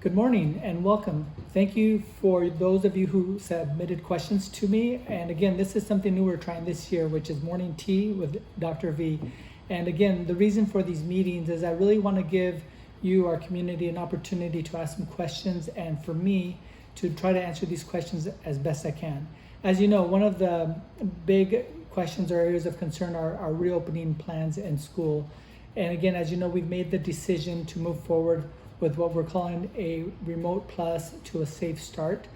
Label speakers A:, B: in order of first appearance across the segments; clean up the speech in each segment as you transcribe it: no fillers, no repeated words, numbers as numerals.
A: Good morning and welcome. Thank you for those of you who submitted questions to me. And again, this is something new we're trying this year, which is morning tea with Dr. V. And again, the reason for these meetings is I really want to give you, our community, an opportunity to ask some questions and for me to try to answer these questions as best I can. As you know, one of the big questions or areas of concern are our reopening plans in school. And again, as you know, we've made the decision to move forward with what we're calling a remote plus to a safe start.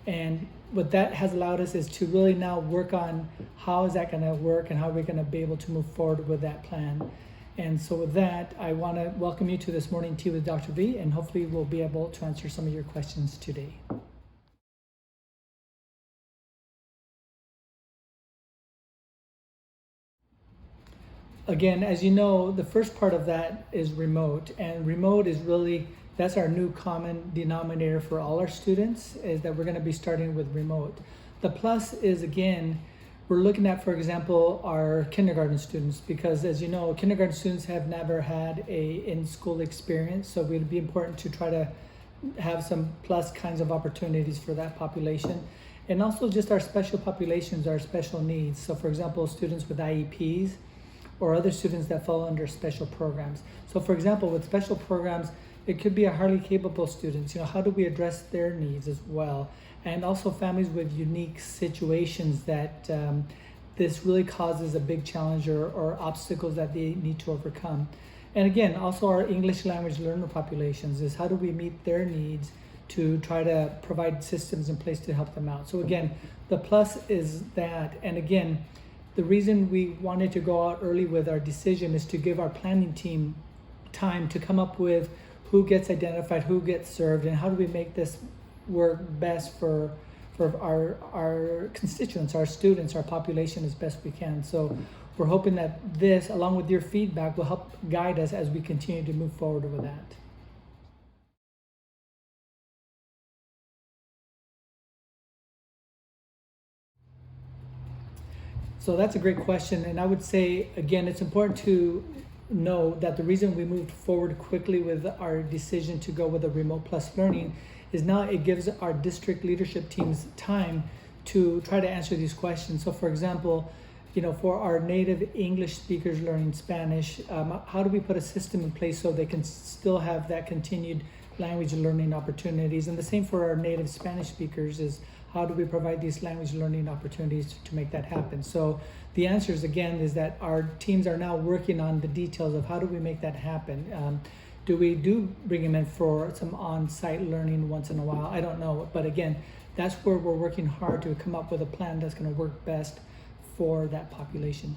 A: And what that has allowed us is to really now work on how is that gonna work and how we're gonna be able to move forward with that plan. And so with that, I wanna welcome you to this morning tea with Dr. V, and hopefully we'll be able to answer some of your questions today. Again, as you know, the first part of that is remote, and remote is really, that's our new common denominator for all our students, is that we're going to be starting with remote. The plus is, again, we're looking at, for example, our kindergarten students, because as you know, kindergarten students have never had a in-school experience, so it would be important to try to have some plus kinds of opportunities for that population. And also just our special populations, our special needs. So for example, students with IEPs, or other students that fall under special programs. So for example, with special programs, it could be a highly capable students. How do we address their needs as well? And also families with unique situations that this really causes a big challenge or obstacles that they need to overcome. And again, also our English language learner populations is how do we meet their needs to try to provide systems in place to help them out. So again, the plus is that, and again, the reason we wanted to go out early with our decision is to give our planning team time to come up with who gets identified, who gets served, and how do we make this work best for our constituents, our students, our population as best we can. So we're hoping that this, along with your feedback, will help guide us as we continue to move forward with that. So that's a great question, and I would say, again, it's important to know that the reason we moved forward quickly with our decision to go with a remote plus learning is now it gives our district leadership teams time to try to answer these questions. So for example, for our native English speakers learning Spanish, how do we put a system in place so they can still have that continued language learning opportunities? And the same for our native Spanish speakers is how do we provide these language learning opportunities to make that happen? So the answers again is that our teams are now working on the details of how do we make that happen. Do we bring them in for some on-site learning once in a while? I don't know, but again, that's where we're working hard to come up with a plan that's going to work best for that population.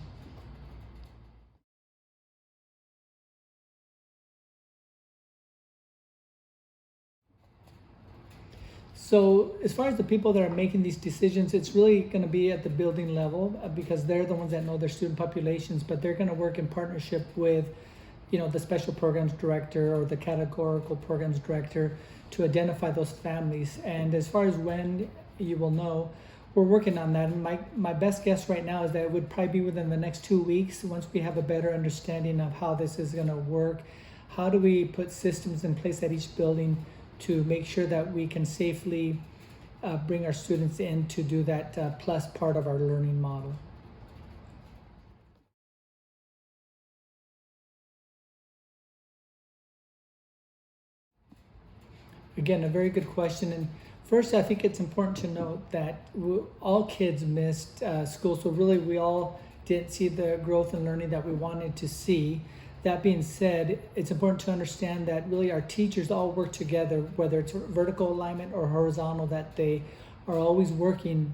A: So as far as the people that are making these decisions, it's really going to be at the building level because they're the ones that know their student populations, but they're going to work in partnership with, the special programs director or the categorical programs director to identify those families. And as far as when you will know, we're working on that. And my best guess right now is that it would probably be within the next 2 weeks once we have a better understanding of how this is going to work. How do we put systems in place at each building to make sure that we can safely bring our students in to do that plus part of our learning model. Again, a very good question. And first, I think it's important to note that all kids missed school. So really, we all didn't see the growth and learning that we wanted to see. That being said, it's important to understand that really our teachers all work together, whether it's vertical alignment or horizontal, that they are always working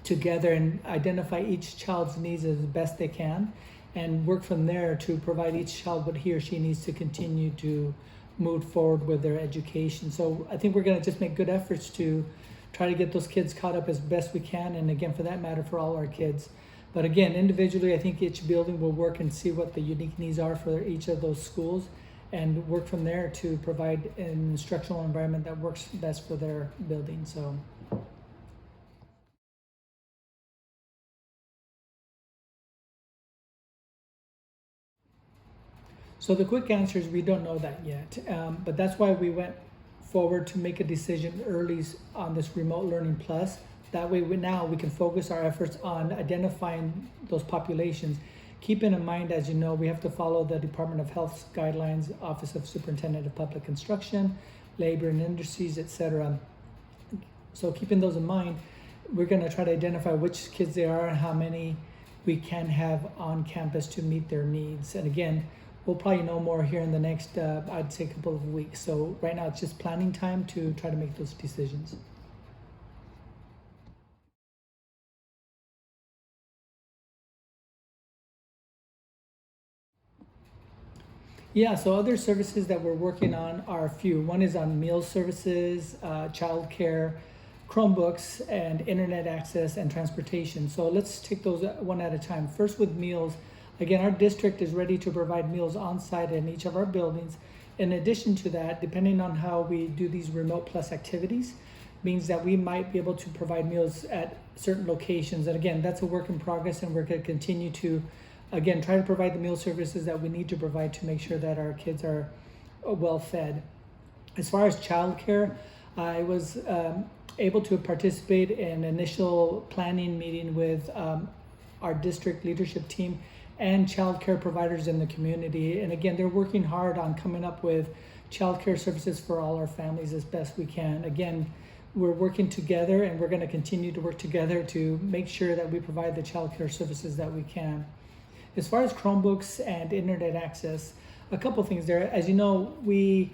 A: together and identify each child's needs as best they can and work from there to provide each child what he or she needs to continue to move forward with their education. So I think we're going to just make good efforts to try to get those kids caught up as best we can, and again, for that matter, for all our kids. But again, individually, I think each building will work and see what the unique needs are for each of those schools and work from there to provide an instructional environment that works best for their building. So the quick answer is we don't know that yet, but that's why we went forward to make a decision early on this remote learning plus. That way now we can focus our efforts on identifying those populations. Keeping in mind, as you know, we have to follow the Department of Health's guidelines, Office of Superintendent of Public Instruction, Labor and Industries, etc. So keeping those in mind, we're going to try to identify which kids they are and how many we can have on campus to meet their needs. And again, we'll probably know more here in the next, I'd say, couple of weeks. So right now it's just planning time to try to make those decisions. Yeah, so other services that we're working on are a few. One is on meal services, childcare, Chromebooks, and internet access and transportation. So let's take those one at a time. First with meals, again, our district is ready to provide meals on site in each of our buildings. In addition to that, depending on how we do these remote plus activities, means that we might be able to provide meals at certain locations. And again, that's a work in progress, and we're going to continue to, again, try to provide the meal services that we need to provide to make sure that our kids are well fed. As far as childcare, I was able to participate in an initial planning meeting with our district leadership team and childcare providers in the community. And again, they're working hard on coming up with childcare services for all our families as best we can. Again, we're working together, and we're going to continue to work together to make sure that we provide the childcare services that we can. As far as Chromebooks and internet access, a couple things there. As you know, we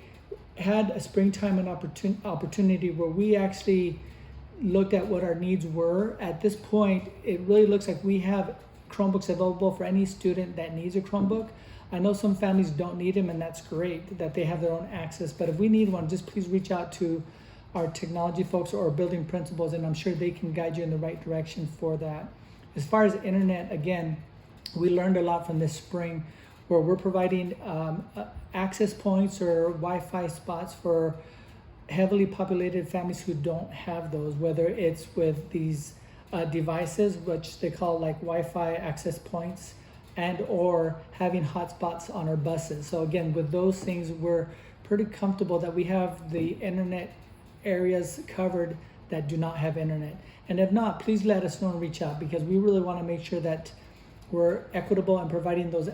A: had a springtime and opportunity where we actually looked at what our needs were. At this point, it really looks like we have Chromebooks available for any student that needs a Chromebook. I know some families don't need them, and that's great that they have their own access. But if we need one, just please reach out to our technology folks or building principals, and I'm sure they can guide you in the right direction for that. As far as internet, again, we learned a lot from this spring, where we're providing access points or Wi-Fi spots for heavily populated families who don't have those, whether it's with these devices, which they call like Wi-Fi access points, and or having hotspots on our buses. So again, with those things, we're pretty comfortable that we have the internet areas covered that do not have internet. And if not, please let us know and reach out, because we really want to make sure that we're equitable and providing those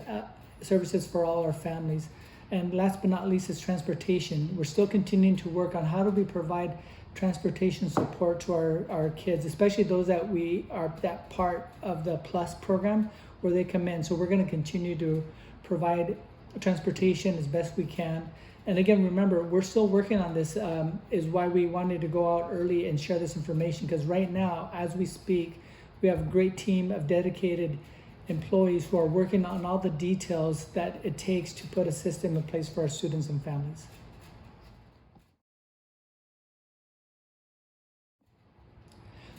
A: services for all our families. And last but not least is transportation. We're still continuing to work on how do we provide transportation support to our kids, especially those that we are that part of the Plus program where they come in. So we're going to continue to provide transportation as best we can. And again, remember, we're still working on this, is why we wanted to go out early and share this information, because right now, as we speak, we have a great team of dedicated employees who are working on all the details that it takes to put a system in place for our students and families.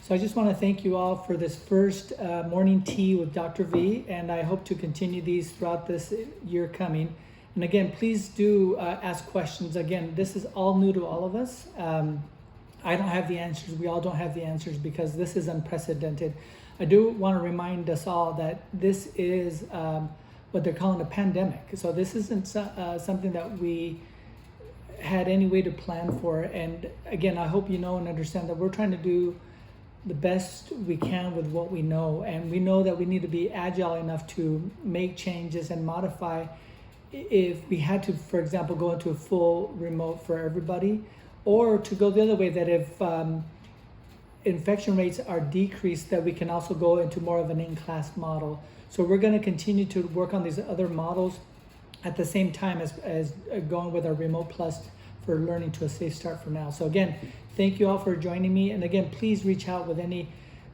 A: So I just want to thank you all for this first morning tea with Dr. V, and I hope to continue these throughout this year coming. And again, please do ask questions. Again, this is all new to all of us. I don't have the answers. We all don't have the answers, because this is unprecedented. I do want to remind us all that this is what they're calling a pandemic. So this isn't something that we had any way to plan for. And again, I hope you know and understand that we're trying to do the best we can with what we know. And we know that we need to be agile enough to make changes and modify if we had to, for example, go into a full remote for everybody, or to go the other way, that if infection rates are decreased, that we can also go into more of an in-class model. So we're going to continue to work on these other models at the same time as going with our remote plus for learning to a safe start for now. So again, thank you all for joining me. And again, please reach out with any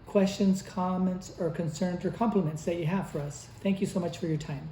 A: questions, comments, or concerns or compliments that you have for us. Thank you so much for your time.